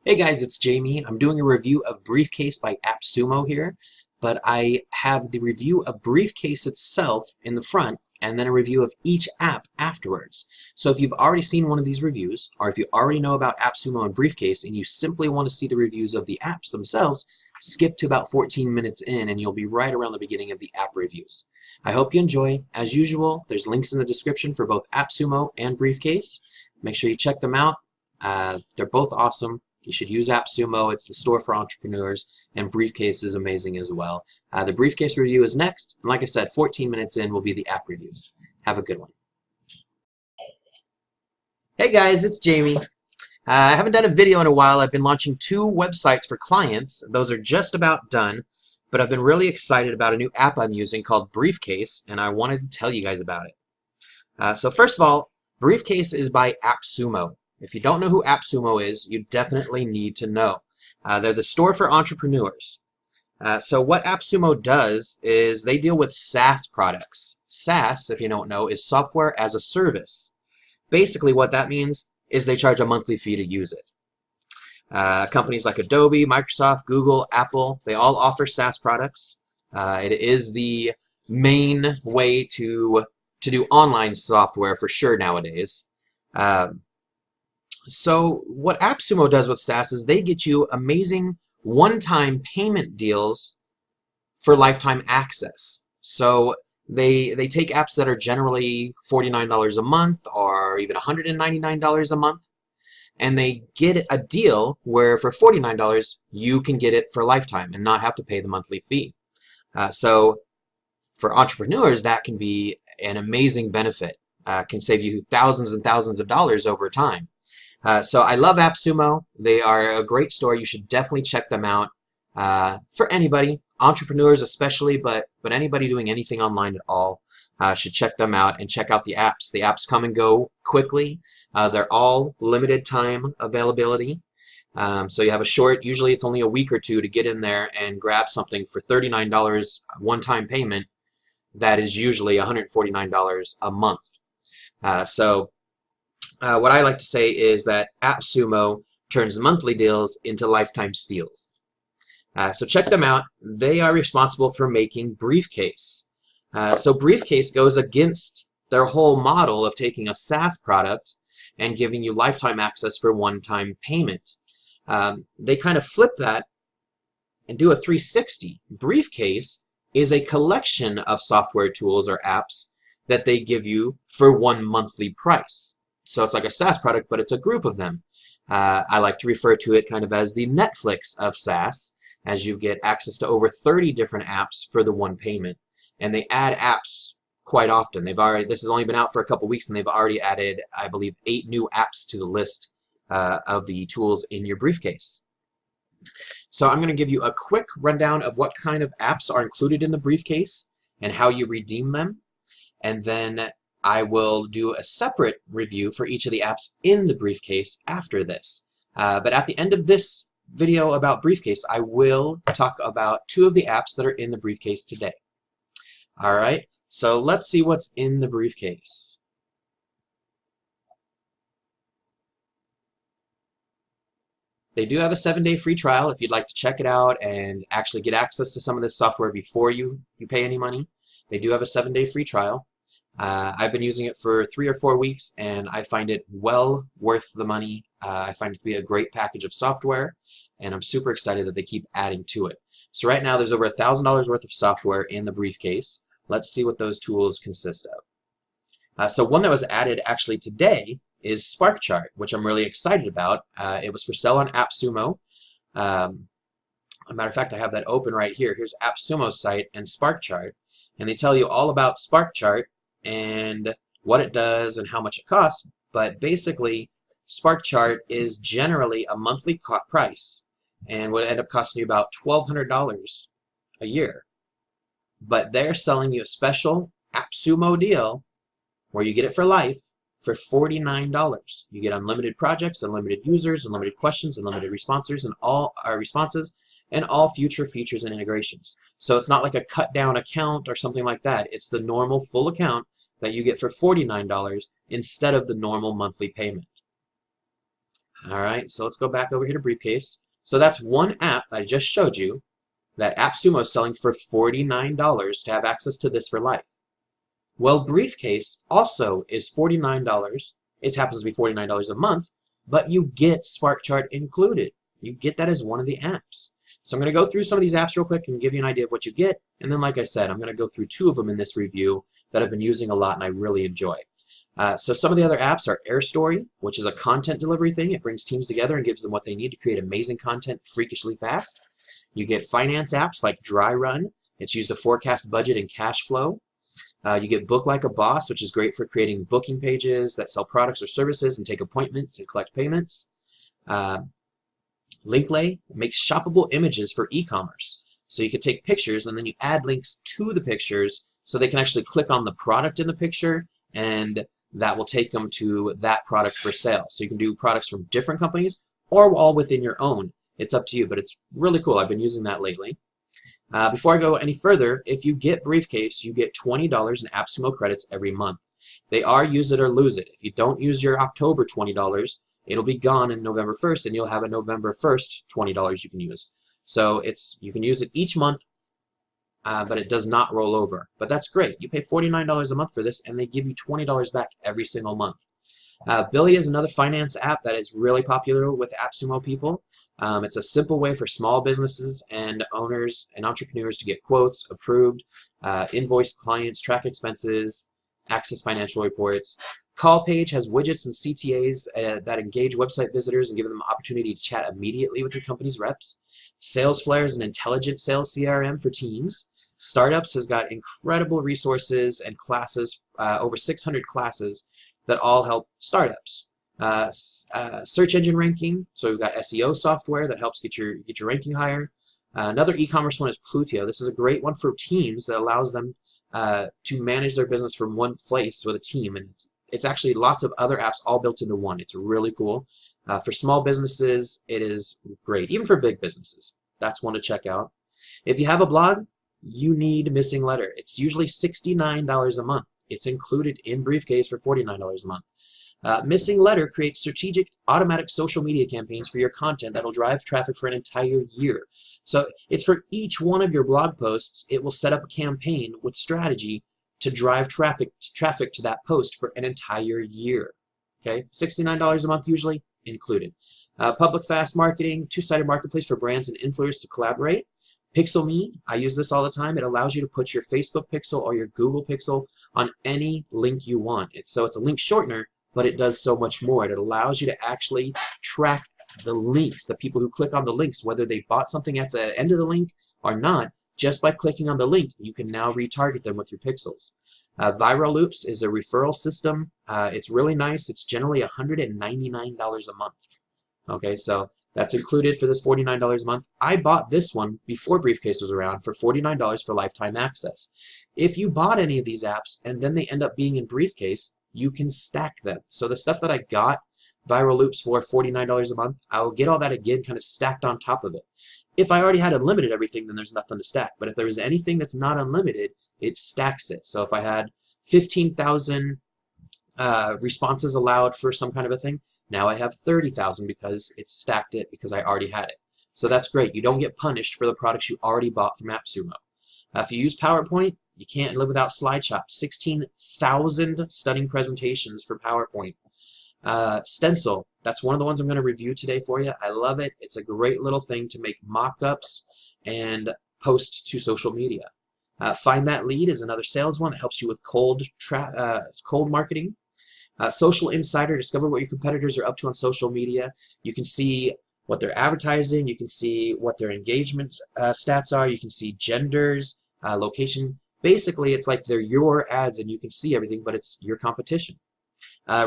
Hey guys, it's Jamie. I'm doing a review of Briefcase by AppSumo here, but I have the review of Briefcase itself in the front and then a review of each app afterwards. So if you've already seen one of these reviews, or if you already know about AppSumo and Briefcase and you simply want to see the reviews of the apps themselves, skip to about 14 minutes in and you'll be right around the beginning of the app reviews. I hope you enjoy. As usual, there's links in the description for both AppSumo and Briefcase. Make sure you check them out. They're both awesome. You should use AppSumo. It's the store for entrepreneurs, and Briefcase is amazing as well. The Briefcase review is next, and like I said, 14 minutes in will be the app reviews. Have a good one. Hey guys, it's Jamie. I haven't done a video in a while. I've been launching 2 websites for clients. Those are just about done, but I've been really excited about a new app I'm using called Briefcase, and I wanted to tell you guys about it. So first of all, Briefcase is by AppSumo. If you don't know who AppSumo is, you definitely need to know. They're the store for entrepreneurs. So what AppSumo does is they deal with SaaS products. SaaS, if you don't know, is software as a service. Basically what that means is they charge a monthly fee to use it. Companies like Adobe, Microsoft, Google, Apple, they all offer SaaS products. It is the main way to do online software for sure nowadays. So what AppSumo does with SaaS is they get you amazing one-time payment deals for lifetime access. So they take apps that are generally $49 a month or even $199 a month, and they get a deal where for $49 you can get it for a lifetime and not have to pay the monthly fee. So for entrepreneurs, that can be an amazing benefit. Can save you thousands and thousands of dollars over time. So I love AppSumo. They are a great store. You should definitely check them out. For anybody, entrepreneurs especially, but anybody doing anything online at all should check them out and check out the apps. The apps come and go quickly. They're all limited time availability. So you have a short, usually it's only a week or two to get in there and grab something for $39 one-time payment. That is usually $149 a month. What I like to say is that AppSumo turns monthly deals into lifetime steals. So check them out. They are responsible for making Briefcase. So Briefcase goes against their whole model of taking a SaaS product and giving you lifetime access for one-time payment. They kind of flip that and do a 360. Briefcase is a collection of software tools or apps that they give you for one monthly price. So it's like a SaaS product, but it's a group of them. I like to refer to it kind of as the Netflix of SaaS, as you get access to over 30 different apps for the one payment. And they add apps quite often. This has only been out for a couple weeks, and they've already added, I believe, 8 new apps to the list of the tools in your Briefcase. So I'm going to give you a quick rundown of what kind of apps are included in the Briefcase and how you redeem them. And then I will do a separate review for each of the apps in the Briefcase after this. But at the end of this video about Briefcase, I will talk about 2 of the apps that are in the Briefcase today. Alright, so let's see what's in the Briefcase. They do have a 7-day free trial if you'd like to check it out and actually get access to some of this software before you pay any money. They do have a 7-day free trial. I've been using it for 3 or 4 weeks, and I find it well worth the money. I find it to be a great package of software, and I'm super excited that they keep adding to it. So right now there's over $1,000 worth of software in the Briefcase. Let's see what those tools consist of. So one that was added actually today is SparkChart, which I'm really excited about. It was for sale on AppSumo. As a matter of fact, I have that open right here. Here's AppSumo's site and SparkChart, and they tell you all about SparkChart and what it does and how much it costs. But basically, SparkChart is generally a monthly price and would end up costing you about $1,200 a year. But they're selling you a special AppSumo deal where you get it for life for $49. You get unlimited projects, unlimited users, unlimited questions, unlimited responses, and all future features and integrations. So it's not like a cut down account or something like that. It's the normal full account that you get for $49 instead of the normal monthly payment. All right, so let's go back over here to Briefcase. So that's one app that I just showed you that AppSumo is selling for $49 to have access to this for life. Well, Briefcase also is $49. It happens to be $49 a month, but you get SparkChart included. You get that as one of the apps. So I'm going to go through some of these apps real quick and give you an idea of what you get. And then, like I said, I'm going to go through two of them in this review that I've been using a lot and I really enjoy. So some of the other apps are AirStory, which is a content delivery thing. It brings teams together and gives them what they need to create amazing content freakishly fast. You get finance apps like Dry Run. It's used to forecast budget and cash flow. You get Book Like a Boss, which is great for creating booking pages that sell products or services and take appointments and collect payments. Linklay makes shoppable images for e-commerce. So you can take pictures and then you add links to the pictures so they can actually click on the product in the picture and that will take them to that product for sale. So you can do products from different companies or all within your own. It's up to you, but it's really cool. I've been using that lately. Before I go any further, if you get Briefcase, you get $20 in AppSumo credits every month. They are use it or lose it. If you don't use your October $20, it'll be gone in November 1st, and you'll have a November 1st $20 you can use. So you can use it each month, but it does not roll over. But that's great. You pay $49 a month for this, and they give you $20 back every single month. Billy is another finance app that is really popular with AppSumo people. It's a simple way for small businesses and owners and entrepreneurs to get quotes, approved, invoice clients, track expenses, access financial reports. Call Page has widgets and CTAs that engage website visitors and give them the opportunity to chat immediately with your company's reps. SalesFlare is an intelligent sales CRM for teams. Startups has got incredible resources and classes, over 600 classes that all help startups. Search engine ranking, so we've got SEO software that helps get your ranking higher. Another e-commerce one is Plutio. This is a great one for teams that allows them to manage their business from one place with a team, and it's actually lots of other apps all built into one. It's really cool. For small businesses, it is great. Even for big businesses, that's one to check out. If you have a blog, you need Missing Letter. It's usually $69 a month. It's included in Briefcase for $49 a month. Missing Letter creates strategic automatic social media campaigns for your content that will drive traffic for an entire year. So it's for each one of your blog posts, it will set up a campaign with strategy to drive traffic to that post for an entire year. Okay, $69 a month usually included. Public Fast Marketing, two-sided marketplace for brands and influencers to collaborate. PixelMe, I use this all the time. It allows you to put your Facebook pixel or your Google pixel on any link you want. So it's a link shortener, but it does so much more. It allows you to actually track the links, the people who click on the links, whether they bought something at the end of the link or not. Just by clicking on the link, you can now retarget them with your pixels. Viral Loops is a referral system. It's really nice. It's generally $199 a month. Okay, so that's included for this $49 a month. I bought this one before Briefcase was around for $49 for lifetime access. If you bought any of these apps and then they end up being in Briefcase, you can stack them. So the stuff that I got Viral Loops for $49 a month, I'll get all that again kind of stacked on top of it. If I already had unlimited everything, then there's nothing to stack. But if there was anything that's not unlimited, it stacks it. So if I had 15,000 responses allowed for some kind of a thing, now I have 30,000 because it stacked it because I already had it. So that's great. You don't get punished for the products you already bought from AppSumo. If you use PowerPoint, you can't live without SlideShop. 16,000 stunning presentations for PowerPoint. Stencil, that's one of the ones I'm going to review today for you. I love it. It's a great little thing to make mock-ups and post to social media. Find That Lead is another sales one that helps you with cold marketing. Social Insider, discover what your competitors are up to on social media. You can see what they're advertising. You can see what their engagement stats are. You can see genders, location. Basically, it's like they're your ads and you can see everything, but it's your competition.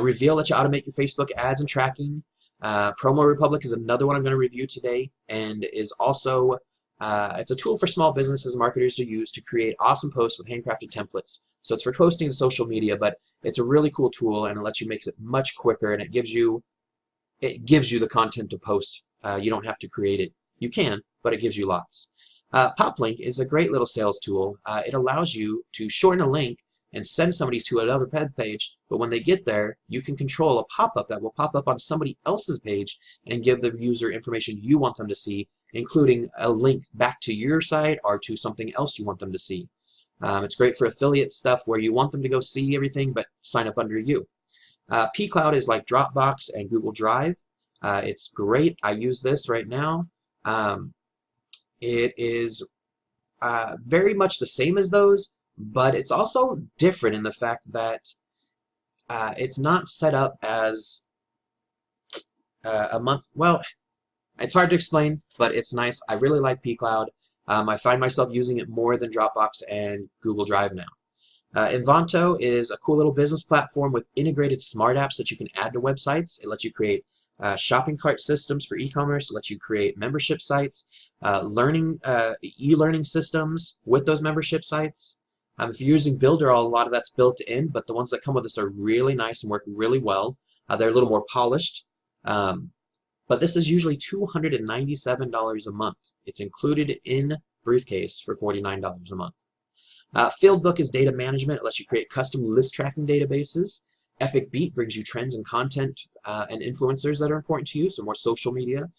Reveal lets you automate your Facebook ads and tracking. Promo Republic is another one I'm going to review today, and is also it's a tool for small businesses and marketers to use to create awesome posts with handcrafted templates. So it's for posting to social media, but it's a really cool tool and it lets you make it much quicker, and it gives you the content to post. You don't have to create it. You can, but it gives you lots. PopLink is a great little sales tool. It allows you to shorten a link and send somebody to another web page, but when they get there, you can control a pop-up that will pop up on somebody else's page and give the user information you want them to see, including a link back to your site or to something else you want them to see. It's great for affiliate stuff where you want them to go see everything but sign up under you. pCloud is like Dropbox and Google Drive. It's great. I use this right now. It is very much the same as those, but it's also different in the fact that it's not set up as a month. Well, it's hard to explain, but it's nice. I really like pCloud. I find myself using it more than Dropbox and Google Drive now. Invanto is a cool little business platform with integrated smart apps that you can add to websites. It lets you create shopping cart systems for e-commerce. It lets you create membership sites, e-learning systems with those membership sites. If you're using Builder, a lot of that's built in, but the ones that come with this are really nice and work really well. They're a little more polished. But this is usually $297 a month. It's included in Briefcase for $49 a month. Fieldbook is data management. It lets you create custom list tracking databases. Epic Beat brings you trends and content and influencers that are important to you, so more social media.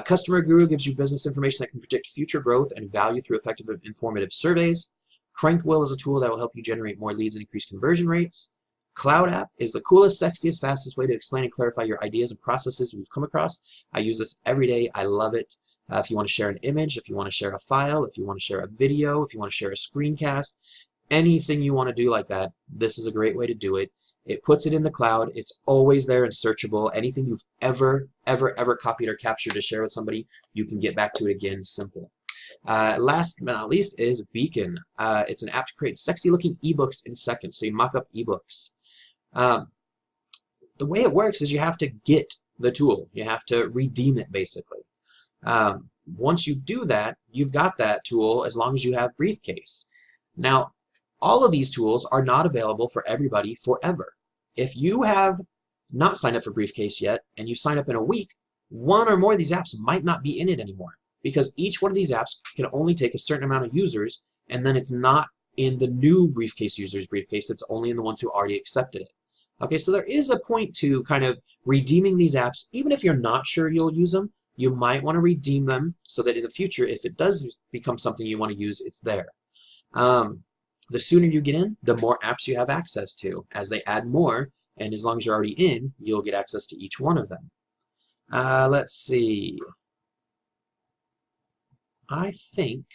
Customer Guru gives you business information that can predict future growth and value through effective and informative surveys. Crankwheel is a tool that will help you generate more leads and increase conversion rates. Cloud App is the coolest, sexiest, fastest way to explain and clarify your ideas and processes we've come across. I use this every day. I love it. If you want to share an image, if you want to share a file, if you want to share a video, if you want to share a screencast, anything you want to do like that, this is a great way to do it. It puts it in the cloud. It's always there and searchable. Anything you've ever copied or captured to share with somebody, you can get back to it again, simple. Last but not least is Beacon. It's an app to create sexy-looking ebooks in seconds, so you mock up ebooks. The way it works is you have to get the tool. You have to redeem it, basically. Once you do that, you've got that tool as long as you have Briefcase. Now, all of these tools are not available for everybody forever. If you have not signed up for Briefcase yet, and you sign up in a week, one or more of these apps might not be in it anymore, because each one of these apps can only take a certain amount of users, and then it's not in the new Briefcase users' Briefcase. It's only in the ones who already accepted it. Okay, so there is a point to kind of redeeming these apps. Even if you're not sure you'll use them, you might want to redeem them so that in the future, if it does become something you want to use, it's there. The sooner you get in, the more apps you have access to. As they add more, and as long as you're already in, you'll get access to each one of them. Let's see. I think,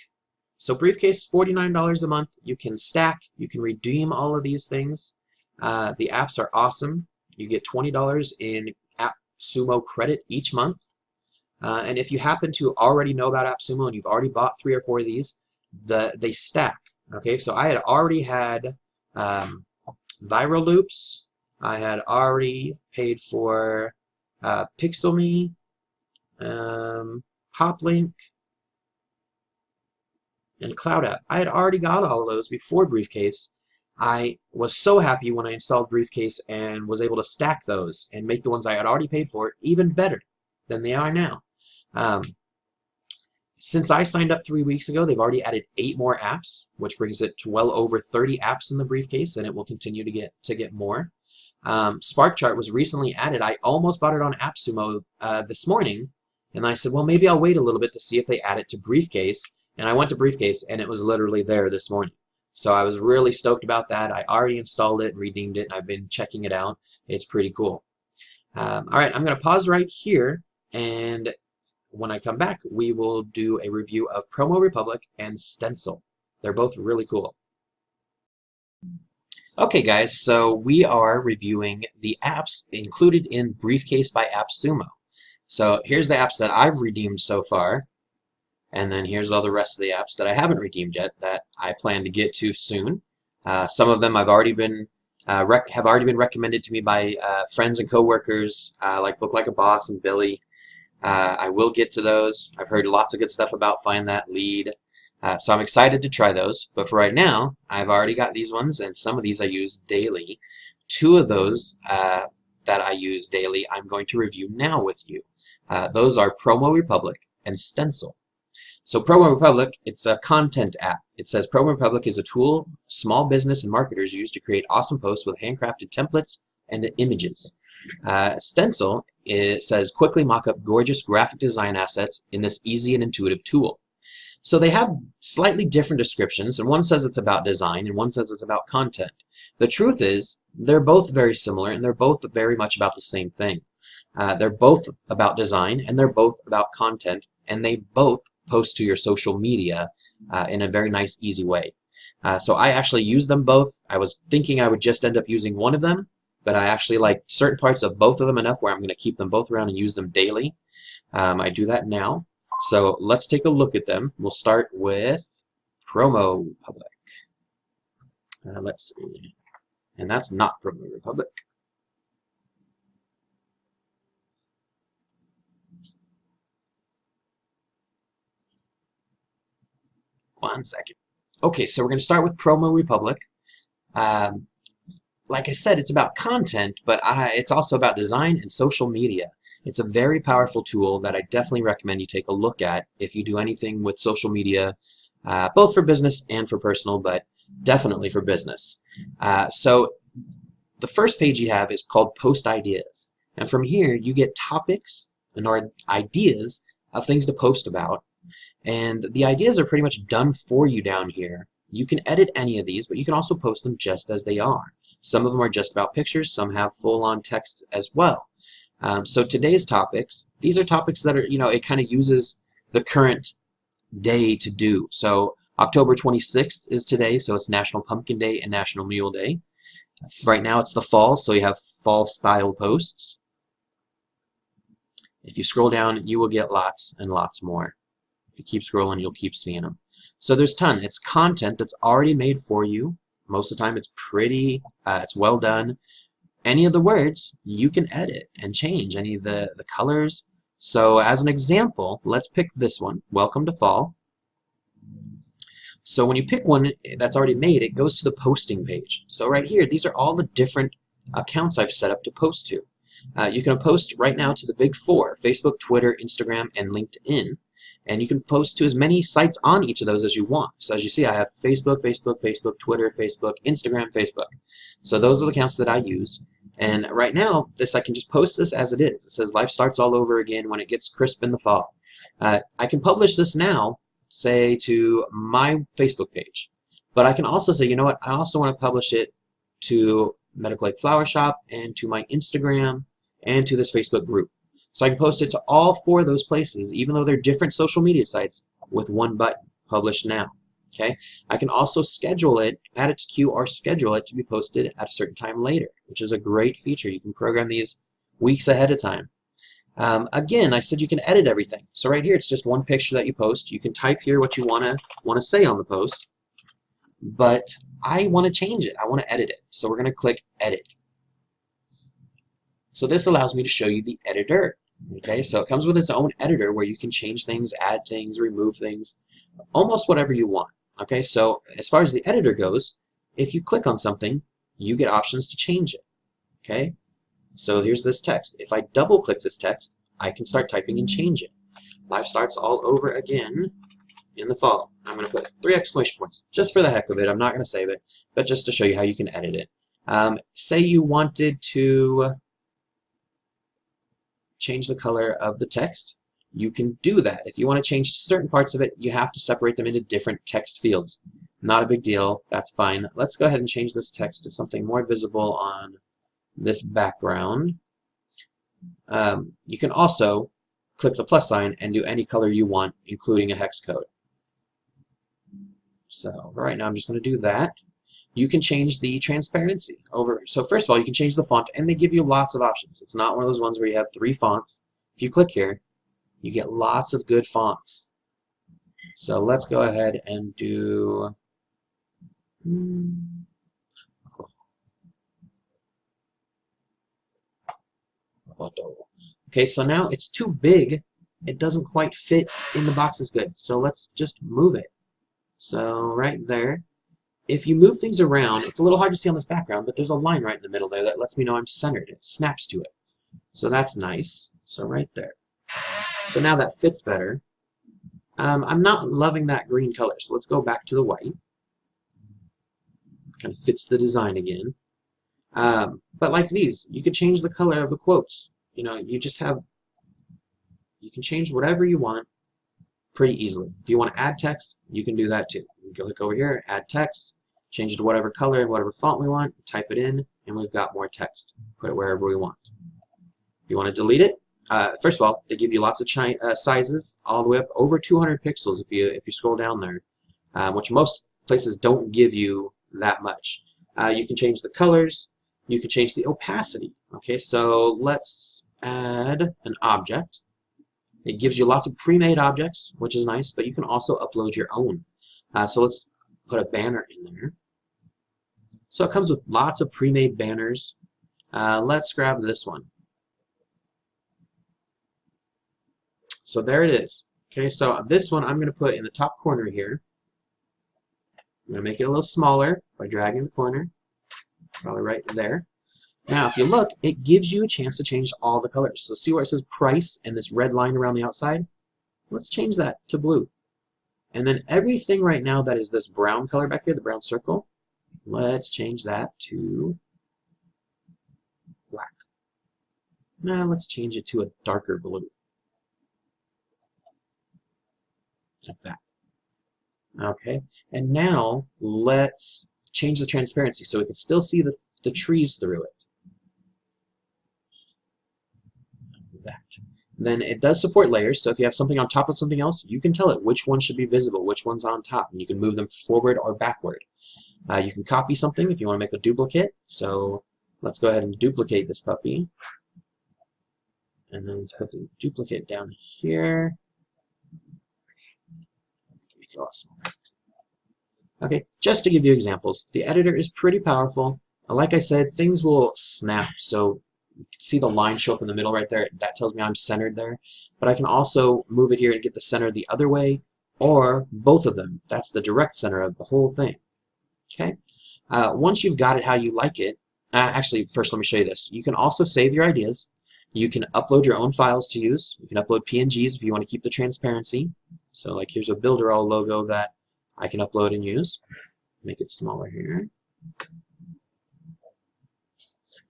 so Briefcase, $49 a month. You can stack, you can redeem all of these things. The apps are awesome. You get $20 in AppSumo credit each month. And if you happen to already know about AppSumo and you've already bought 3 or 4 of these, they stack. Okay, so I had already had Viral Loops. I had already paid for PixelMe, Hoplink, and Cloud App. I had already got all of those before Briefcase. I was so happy when I installed Briefcase and was able to stack those and make the ones I had already paid for even better than they are now. Since I signed up 3 weeks ago, they've already added 8 more apps, which brings it to well over 30 apps in the Briefcase, and it will continue to get more. SparkChart was recently added. I almost bought it on AppSumo this morning, and I said, well, maybe I'll wait a little bit to see if they add it to Briefcase. And I went to Briefcase, and it was literally there this morning. So I was really stoked about that. I already installed it and redeemed it, and I've been checking it out. It's pretty cool. All right, I'm going to pause right here, and when I come back, we will do a review of Promo Republic and Stencil. They're both really cool. Okay, guys, so we are reviewing the apps included in Briefcase by AppSumo. So here's the apps that I've redeemed so far, and then here's all the rest of the apps that I haven't redeemed yet that I plan to get to soon. Some of them have already been recommended to me by friends and coworkers, like Book Like a Boss and Billy. I will get to those. I've heard lots of good stuff about Find That Lead. So I'm excited to try those. But for right now, I've already got these ones, and some of these I use daily. 2 of those that I use daily, I'm going to review now with you. Those are Promo Republic and Stencil. So Promo Republic, it's a content app. It says Promo Republic is a tool small business and marketers use to create awesome posts with handcrafted templates and images. Stencil, it says quickly mock up gorgeous graphic design assets in this easy and intuitive tool. So they have slightly different descriptions, and one says it's about design and one says it's about content. The truth is, they're both very similar and they're both very much about the same thing. They're both about design and they're both about content, and they both post to your social media in a very nice, easy way. So I actually use them both. I was thinking I would just end up using one of them, but I actually like certain parts of both of them enough where I'm going to keep them both around and use them daily. I do that now. So let's take a look at them. We'll start with Promo Republic. Let's see. And that's not Promo Republic. One second. Okay, so we're going to start with Promo Republic. Like I said, it's about content, but it's also about design and social media. It's a very powerful tool that I definitely recommend you take a look at if you do anything with social media, both for business and for personal, but definitely for business. So the first page you have is called Post Ideas. And from here, you get topics and ideas of things to post about. And the ideas are pretty much done for you down here. You can edit any of these, but you can also post them just as they are. Some of them are just about pictures, some have full-on text as well. So today's topics, these are topics that are, it kind of uses the current day to do. So October 26th is today, so it's National Pumpkin Day and National Mule Day. Right now it's the fall, so you have fall style posts. If you scroll down, you will get lots and lots more. If you keep scrolling, you'll keep seeing them. So there's tons. It's content that's already made for you. Most of the time it's pretty, it's well done. Any of the words you can edit and change, any of the colors. So as an example, let's pick this one, Welcome to Fall. So when you pick one that's already made, it goes to the posting page. So right here, these are all the different accounts I've set up to post to. You can post right now to the big four, Facebook, Twitter, Instagram, and LinkedIn. And you can post to as many sites on each of those as you want. So as you see, I have Facebook, Twitter, Facebook, Instagram, Facebook. So those are the accounts that I use. And right now, I can just post this as it is. It says life starts all over again when it gets crisp in the fall. I can publish this now, say, to my Facebook page. But I can also say, you know what, I also want to publish it to Medical Lake Flower Shop and to my Instagram and to this Facebook group. So I can post it to all four of those places, even though they're different social media sites, with one button, Publish Now. Okay? I can also schedule it, add it to queue, or schedule it to be posted at a certain time later, which is a great feature. You can program these weeks ahead of time. Again, I said you can edit everything. So right here, it's just one picture that you post. You can type here what you want to say on the post, but I want to change it. I want to edit it. So we're going to click Edit. So this allows me to show you the editor. Okay, so it comes with its own editor where you can change things, add things, remove things, almost whatever you want. Okay, so as far as the editor goes, if you click on something, you get options to change it. Okay, so here's this text. If I double click this text, I can start typing and change it. Life starts all over again in the fall. I'm going to put 3 exclamation points just for the heck of it. I'm not going to save it, but just to show you how you can edit it. Say you wanted to change the color of the text, you can do that. If you want to change certain parts of it, you have to separate them into different text fields. Not a big deal, that's fine. Let's go ahead and change this text to something more visible on this background. You can also click the plus sign and do any color you want, including a hex code. So right now I'm just going to do that. You can change the transparency over. So first of all, you can change the font, and they give you lots of options. It's not one of those ones where you have 3 fonts. If you click here, you get lots of good fonts. So let's go ahead and do okay, so now it's too big. It doesn't quite fit in the box as good. So let's just move it. So right there. If you move things around, it's a little hard to see on this background, but there's a line right in the middle there that lets me know I'm centered. It snaps to it. So that's nice. So right there. So now that fits better. I'm not loving that green color, so let's go back to the white. Kind of fits the design again. But like these, you could change the color of the quotes. You know, you can change whatever you want pretty easily. If you want to add text, you can do that too. You can click over here, add text, change it to whatever color and whatever font we want, type it in, and we've got more text. Put it wherever we want. If you want to delete it, first of all, they give you lots of sizes, all the way up over 200 pixels if you scroll down there, which most places don't give you that much. You can change the colors. You can change the opacity. Okay, so let's add an object. It gives you lots of pre-made objects, which is nice, but you can also upload your own. So let's put a banner in there. So it comes with lots of pre-made banners. Let's grab this one. So there it is. Okay, so this one I'm going to put in the top corner here. I'm going to make it a little smaller by dragging the corner. Probably right there. Now, if you look, it gives you a chance to change all the colors. So see where it says price and this red line around the outside? Let's change that to blue. And then everything right now that is this brown color back here, the brown circle, let's change that to black. Now let's change it to a darker blue. Like that. Okay, and now let's change the transparency so we can still see the trees through it. That. Then it does support layers, so if you have something on top of something else, you can tell it which one should be visible, which one's on top, and you can move them forward or backward. You can copy something if you want to make a duplicate, so let's go ahead and duplicate this puppy. And then let's put the duplicate down here. Make it awesome. Okay, just to give you examples, the editor is pretty powerful. Like I said, things will snap, so you can see the line show up in the middle right there. That tells me I'm centered there. But I can also move it here and get the center the other way, or both of them. That's the direct center of the whole thing. Okay. Once you've got it how you like it, actually, first let me show you this. You can also save your ideas. You can upload your own files to use. You can upload PNGs if you want to keep the transparency. So like here's a Builderall logo that I can upload and use. Make it smaller here.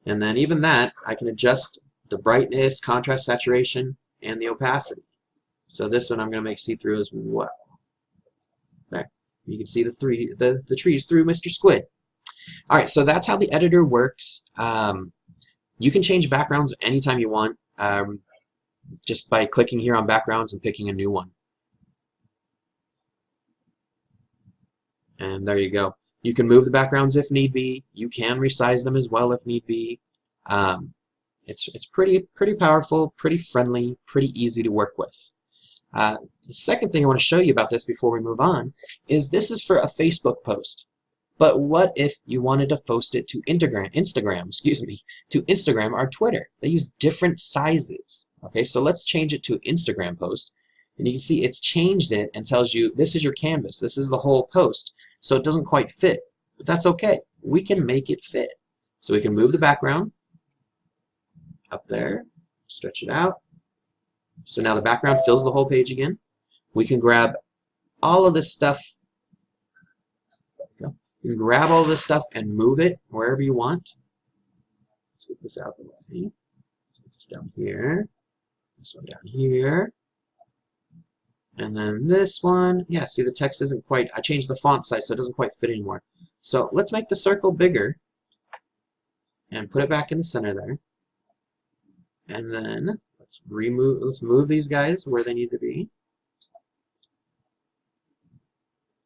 And then even that, I can adjust the brightness, contrast, saturation, and the opacity. So this one I'm going to make see-through as well. There. You can see the trees through Mr. Squid. All right, so that's how the editor works. You can change backgrounds anytime you want, just by clicking here on backgrounds and picking a new one. And there you go. You can move the backgrounds if need be. You can resize them as well if need be. It's pretty powerful, pretty friendly, pretty easy to work with. The second thing I want to show you about this before we move on is this is for a Facebook post. But what if you wanted to post it to Instagram or Twitter? They use different sizes. Okay, so let's change it to Instagram post. And you can see it's changed it and tells you this is your canvas, this is the whole post. So it doesn't quite fit, but that's okay. We can make it fit. So we can move the background up there, stretch it out. So now the background fills the whole page again. We can grab all of this stuff. You can grab all this stuff and move it wherever you want. Let's get this out of the way. Put this down here. This one down here. And then this one, yeah, see the text isn't quite, I changed the font size so it doesn't quite fit anymore. So let's make the circle bigger and put it back in the center there. And then let's move these guys where they need to be.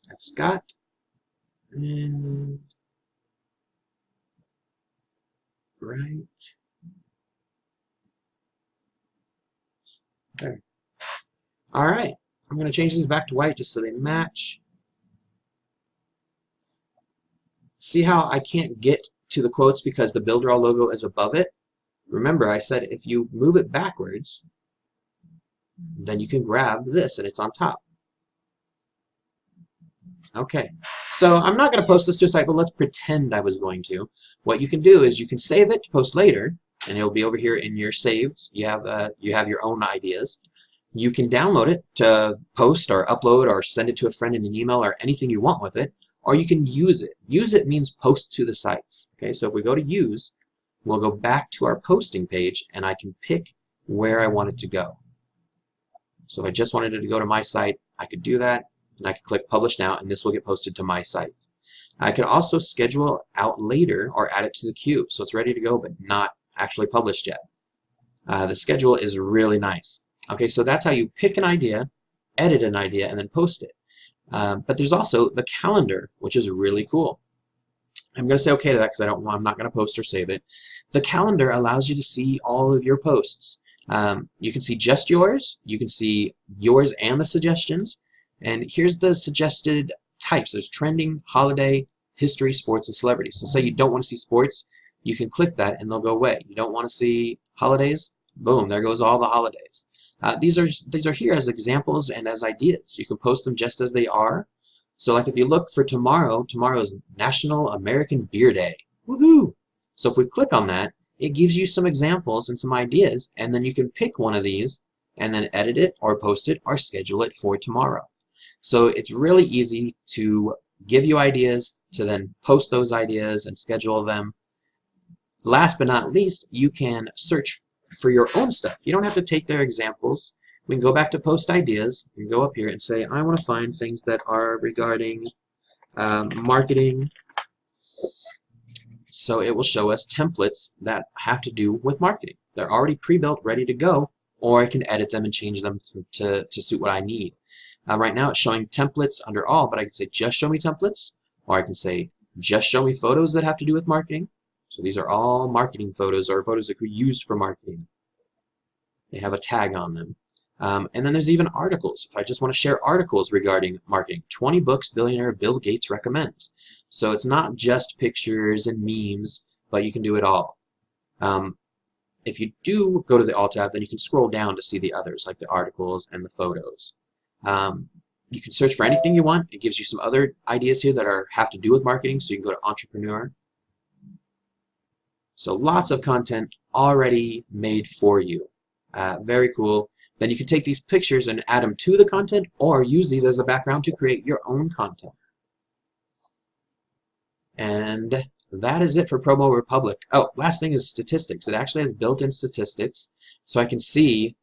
That's Scott. And right there. All right. I'm going to change these back to white just so they match. See how I can't get to the quotes because the Builderall logo is above it? Remember, I said if you move it backwards, then you can grab this and it's on top. Okay, so I'm not going to post this to a site, but let's pretend I was going to. What you can do is you can save it to post later, and it'll be over here in your saves. You have your own ideas. You can download it to post or upload or send it to a friend in an email or anything you want with it, or you can use it. Use it means post to the sites. Okay, so if we go to use, we'll go back to our posting page and I can pick where I want it to go. So if I just wanted it to go to my site, I could do that, and I could click publish now, and this will get posted to my site. I could also schedule out later or add it to the queue, so it's ready to go but not actually published yet. The schedule is really nice. Okay, so that's how you pick an idea, edit an idea, and then post it. But there's also the calendar, which is really cool. I'm going to say okay to that because I'm not going to post or save it. The calendar allows you to see all of your posts. You can see just yours, you can see yours and the suggestions, and here's the suggested types. There's trending, holiday, history, sports, and celebrities. So say you don't want to see sports, you can click that and they'll go away. You don't want to see holidays, boom, there goes all the holidays. These are here as examples and as ideas. You can post them just as they are. So like if you look for tomorrow, tomorrow is National American Beer Day. Woohoo! So if we click on that, it gives you some examples and some ideas, and then you can pick one of these and then edit it or post it or schedule it for tomorrow. So it's really easy to give you ideas, to then post those ideas and schedule them. Last but not least, you can search for your own stuff. You don't have to take their examples. We can go back to post ideas and go up here and say, I want to find things that are regarding marketing. So it will show us templates that have to do with marketing. They're already pre-built, ready to go, or I can edit them and change them to suit what I need. Right now it's showing templates under all, but I can say just show me templates, or I can say just show me photos that have to do with marketing. So these are all marketing photos or photos that could be used for marketing. They have a tag on them. And then there's even articles. If I just want to share articles regarding marketing, 20 books billionaire Bill Gates recommends. So it's not just pictures and memes, but you can do it all. If you do go to the Alt tab, then you can scroll down to see the others, like the articles and the photos. You can search for anything you want. It gives you some other ideas here that have to do with marketing, so you can go to Entrepreneur. So lots of content already made for you. Very cool. Then you can take these pictures and add them to the content, or use these as a background to create your own content. And that is it for Promo Republic. Oh, last thing is statistics. It actually has built-in statistics, so I can see,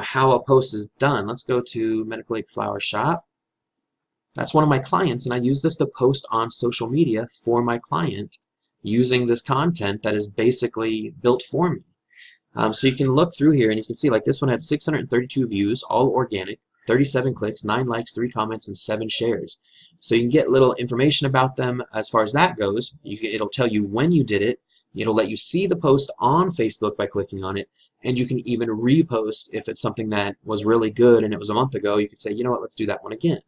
how a post is done. Let's go to Medical Aid Flower Shop. That's one of my clients, and I use this to post on social media for my client using this content that is basically built for me. So you can look through here and you can see like this one had 632 views, all organic, 37 clicks, 9 likes, 3 comments, and 7 shares. So you can get little information about them as far as that goes. It'll tell you when you did it. It'll let you see the post on Facebook by clicking on it, and you can even repost if it's something that was really good and it was a month ago. You could say, you know what, let's do that one again.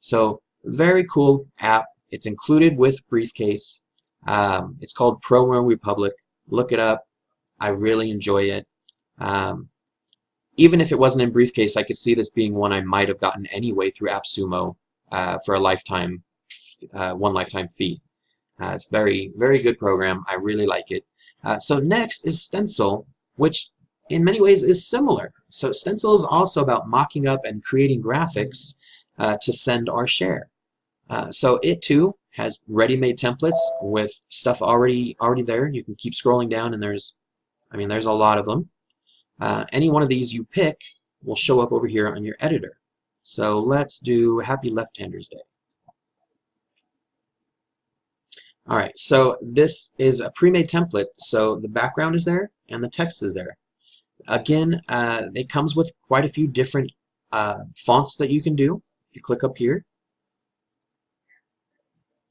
So very cool app. It's included with Briefcase. It's called Promo Republic. Look it up. I really enjoy it. Even if it wasn't in Briefcase, I could see this being one I might have gotten anyway through AppSumo for a lifetime, one lifetime fee. It's very, very good program. I really like it. So next is Stencil, which in many ways is similar. So Stencil is also about mocking up and creating graphics to send or share. So it too has ready-made templates with stuff already there. You can keep scrolling down, and there's a lot of them. Any one of these you pick will show up over here on your editor. So let's do Happy Left-Handers Day. Alright, so this is a pre-made template, so the background is there and the text is there. Again, it comes with quite a few different fonts that you can do. If you click up here,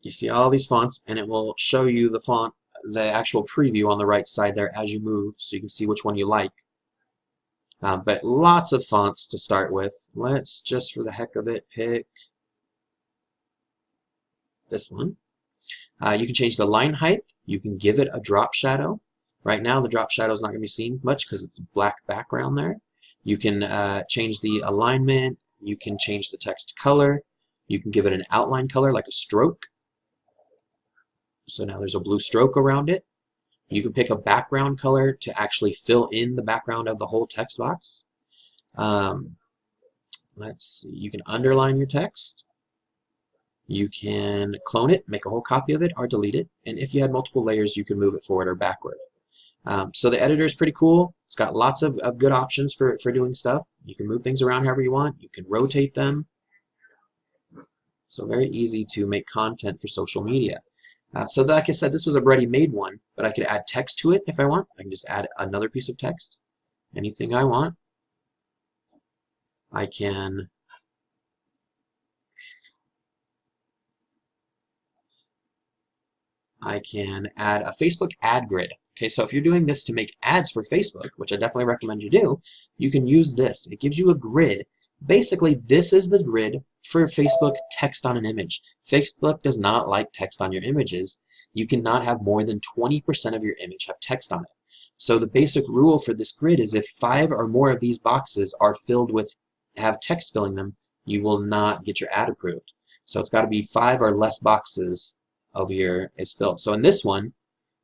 you see all these fonts, and it will show you the font, the actual preview on the right side there as you move, so you can see which one you like. But lots of fonts to start with. Let's just, for the heck of it, pick this one. You can change the line height. You can give it a drop shadow. Right now the drop shadow is not going to be seen much because it's a black background there. You can change the alignment. You can change the text color. You can give it an outline color like a stroke. So now there's a blue stroke around it. You can pick a background color to actually fill in the background of the whole text box. Let's see, you can underline your text. You can clone it, make a whole copy of it, or delete it. And if you had multiple layers, you can move it forward or backward. So the editor is pretty cool. It's got lots of good options for doing stuff. You can move things around however you want. You can rotate them. So very easy to make content for social media. So like I said, this was a ready-made one, but I could add text to it if I want. I can just add another piece of text, anything I want. I can add a Facebook ad grid. Okay, so if you're doing this to make ads for Facebook, which I definitely recommend you do, you can use this. It gives you a grid. Basically, this is the grid for Facebook text on an image. Facebook does not like text on your images. You cannot have more than 20% of your image have text on it. So the basic rule for this grid is if 5 or more of these boxes are filled with, have text filling them, you will not get your ad approved. So it's got to be 5 or less boxes of your is filled. So in this one,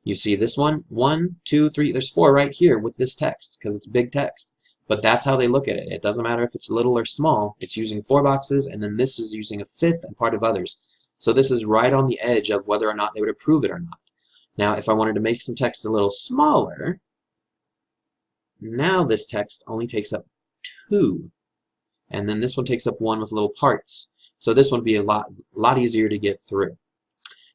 you see this one, 1, 2, 3, there's 4 right here with this text because it's big text. But that's how they look at it. It doesn't matter if it's little or small. It's using 4 boxes, and then this is using a 5th and part of others. So this is right on the edge of whether or not they would approve it or not. Now, if I wanted to make some text a little smaller, now this text only takes up 2. And then this one takes up 1 with little parts. So this one would be a lot easier to get through.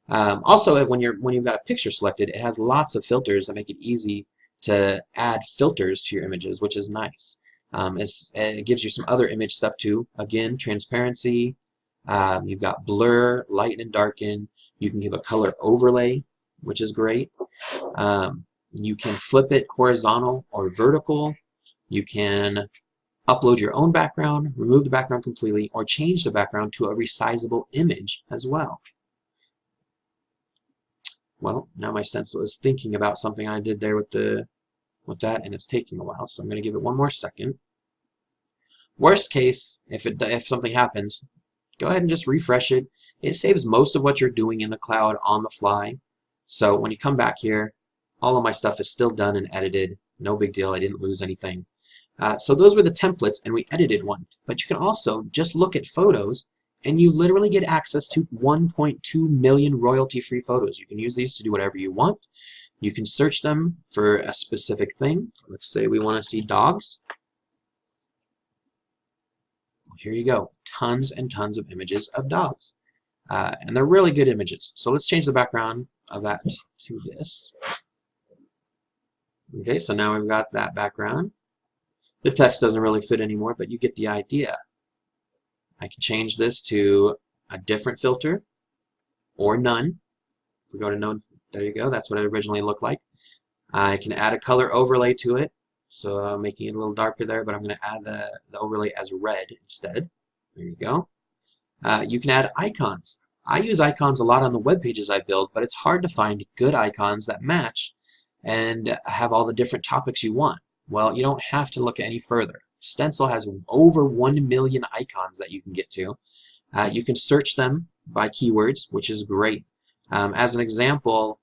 Also, when you've got a picture selected, it has lots of filters that make it easy to add filters to your images, which is nice. It gives you some other image stuff too. Again, transparency. You've got blur, lighten and darken. You can give a color overlay, which is great. You can flip it horizontal or vertical. You can upload your own background, remove the background completely, or change the background to a resizable image as well. Well, now my stencil is thinking about something I did there with that, and it's taking a while, so I'm going to give it one more second. Worst case, if something happens, go ahead and just refresh it. It saves most of what you're doing in the cloud on the fly. So when you come back here, all of my stuff is still done and edited. No big deal, I didn't lose anything. So those were the templates, and we edited one. But you can also just look at photos, and you literally get access to 1.2 million royalty-free photos. You can use these to do whatever you want. You can search them for a specific thing. Let's say we want to see dogs. Here you go. Tons and tons of images of dogs. And they're really good images. So let's change the background of that to this. Okay, so now we've got that background. The text doesn't really fit anymore, but you get the idea. I can change this to a different filter or none. If we go to none, there you go. That's what it originally looked like. I can add a color overlay to it, so I'm making it a little darker there, but I'm going to add the overlay as red instead. There you go. You can add icons. I use icons a lot on the web pages I build, but it's hard to find good icons that match and have all the different topics you want. Well, you don't have to look any further. Stencil has over 1 million icons that you can get to. You can search them by keywords, which is great. As an example,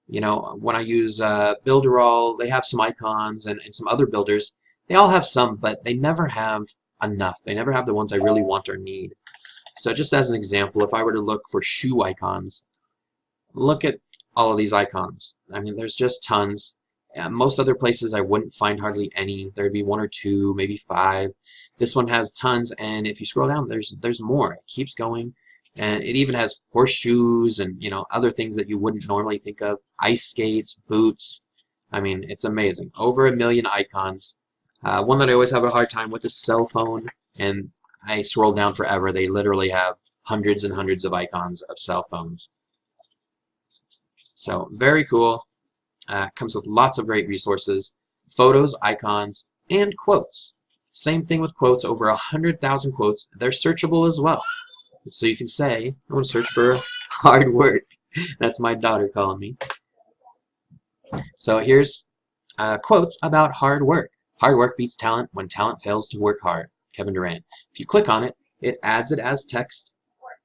you know, when I use Builderall, they have some icons, and some other builders. They all have some, but they never have enough. They never have the ones I really want or need. So just as an example, if I were to look for shoe icons, look at all of these icons. I mean, there's just tons. Most other places I wouldn't find hardly any. There'd be 1 or 2, maybe 5. This one has tons, and if you scroll down, there's more. It keeps going, and it even has horseshoes and, you know, other things that you wouldn't normally think of. Ice skates, boots. I mean, it's amazing. Over 1 million icons. One that I always have a hard time with is cell phone, and I scroll down forever. They literally have hundreds and hundreds of icons of cell phones. So very cool. Comes with lots of great resources, photos, icons, and quotes. Same thing with quotes, over 100,000 quotes. They're searchable as well. So you can say, I want to search for hard work. That's my daughter calling me. So here's quotes about hard work. Hard work beats talent when talent fails to work hard. Kevin Durant. If you click on it, it adds it as text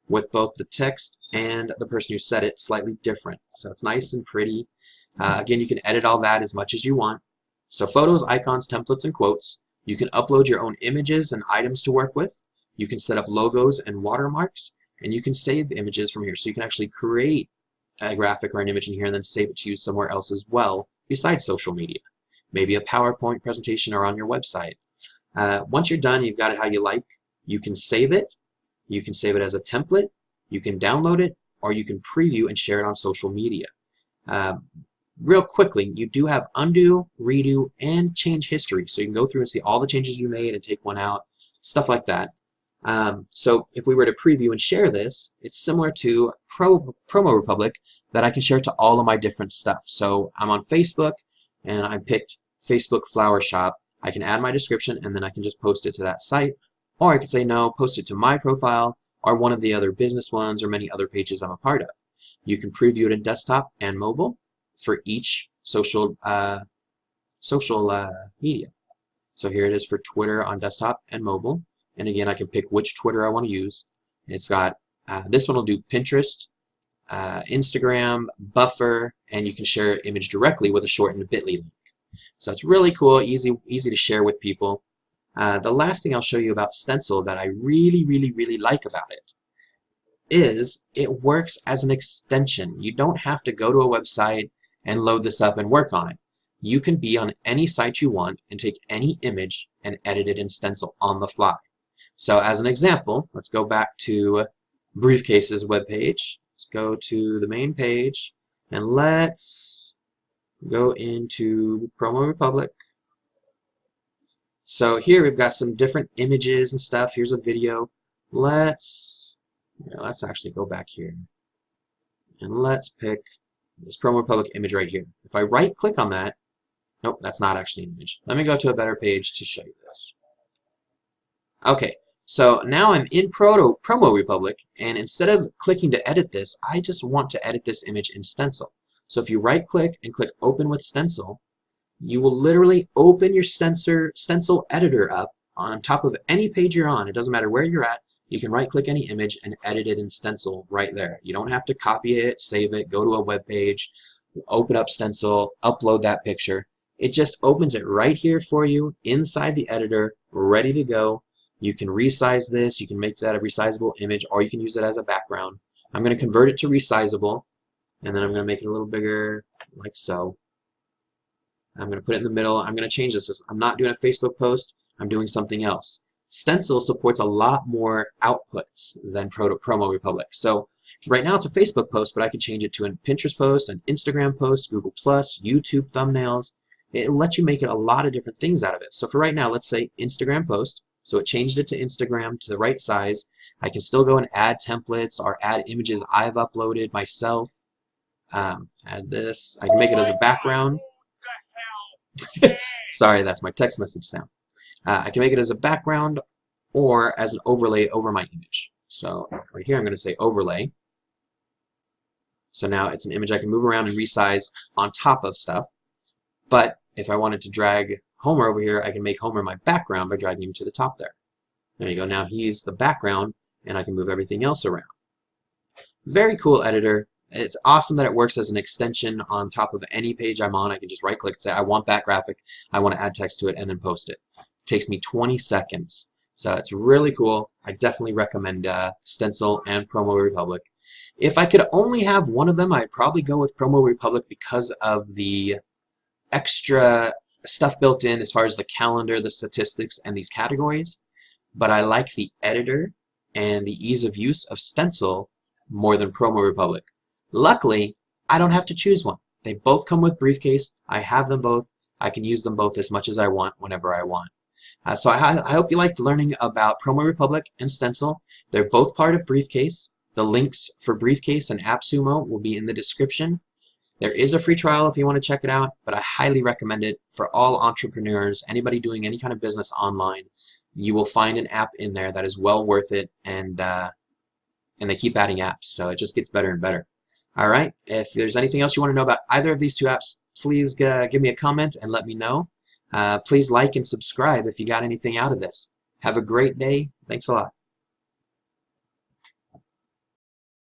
with both the text and the person who said it slightly different. So it's nice and pretty. Again, you can edit all that as much as you want. So photos, icons, templates, and quotes. You can upload your own images and items to work with. You can set up logos and watermarks, and you can save images from here. So you can actually create a graphic or an image in here and then save it to use somewhere else as well besides social media. Maybe a PowerPoint presentation or on your website. Once you're done, you've got it how you like, you can save it. You can save it as a template, you can download it, or you can preview and share it on social media. Real quickly, you do have undo, redo, and change history. So you can go through and see all the changes you made and take one out, stuff like that. So if we were to preview and share this, it's similar to Promo Republic, that I can share it to all of my different stuff. So I'm on Facebook, and I picked Facebook Flower Shop. I can add my description, and then I can just post it to that site. Or I could say no, post it to my profile, or one of the other business ones, or many other pages I'm a part of. You can preview it in desktop and mobile for each social media. So here it is for Twitter on desktop and mobile. And again, I can pick which Twitter I want to use. It's got, this one will do Pinterest, Instagram, Buffer, and you can share an image directly with a shortened bit.ly link. So it's really cool, easy to share with people. The last thing I'll show you about Stencil that I really like about it is it works as an extension. You don't have to go to a website and load this up and work on it. You can be on any site you want and take any image and edit it in Stencil on the fly. So as an example, let's go back to Briefcase's webpage. Let's go to the main page and let's go into Promo Republic. So here we've got some different images and stuff. Here's a video. Let's actually go back here and let's pick this Promo Republic image right here. If I right click on that, nope, that's not actually an image. Let me go to a better page to show you this. Okay, so now I'm in Promo Republic, and instead of clicking to edit this, I just want to edit this image in Stencil. So if you right click and click Open with Stencil, you will literally open your stencil editor up on top of any page you're on. It doesn't matter where you're at. You can right-click any image and edit it in Stencil right there. You don't have to copy it, save it, go to a web page, open up Stencil, upload that picture. It just opens it right here for you inside the editor, ready to go. You can resize this. You can make that a resizable image, or you can use it as a background. I'm going to convert it to resizable, and then I'm going to make it a little bigger, like so. I'm going to put it in the middle. I'm going to change this. I'm not doing a Facebook post. I'm doing something else. Stencil supports a lot more outputs than Promo Republic. So right now it's a Facebook post, but I can change it to a Pinterest post, an Instagram post, Google+, YouTube thumbnails. It'll let you make it a lot of different things out of it. So for right now, let's say Instagram post. So it changed it to Instagram to the right size. I can still go and add templates or add images I've uploaded myself. Add this. I can make it as a background. Sorry, that's my text message sound. I can make it as a background or as an overlay over my image. So right here I'm going to say overlay. So now it's an image I can move around and resize on top of stuff. But if I wanted to drag Homer over here, I can make Homer my background by dragging him to the top there. There you go. Now he's the background, and I can move everything else around. Very cool editor. It's awesome that it works as an extension on top of any page I'm on. I can just right-click and say, I want that graphic, I want to add text to it, and then post it. It takes me 20 seconds. So it's really cool. I definitely recommend Stencil and Promo Republic. If I could only have one of them, I'd probably go with Promo Republic because of the extra stuff built in as far as the calendar, the statistics, and these categories. But I like the editor and the ease of use of Stencil more than Promo Republic. Luckily, I don't have to choose one. They both come with Briefcase. I have them both. I can use them both as much as I want, whenever I want. So I hope you liked learning about Promo Republic and Stencil. They're both part of Briefcase. The links for Briefcase and AppSumo will be in the description. There is a free trial if you want to check it out, but I highly recommend it for all entrepreneurs, anybody doing any kind of business online. You will find an app in there that is well worth it, and they keep adding apps, so it just gets better and better. All right, if there's anything else you want to know about either of these two apps, please give me a comment and let me know. Please like and subscribe if you got anything out of this. Have a great day. Thanks a lot.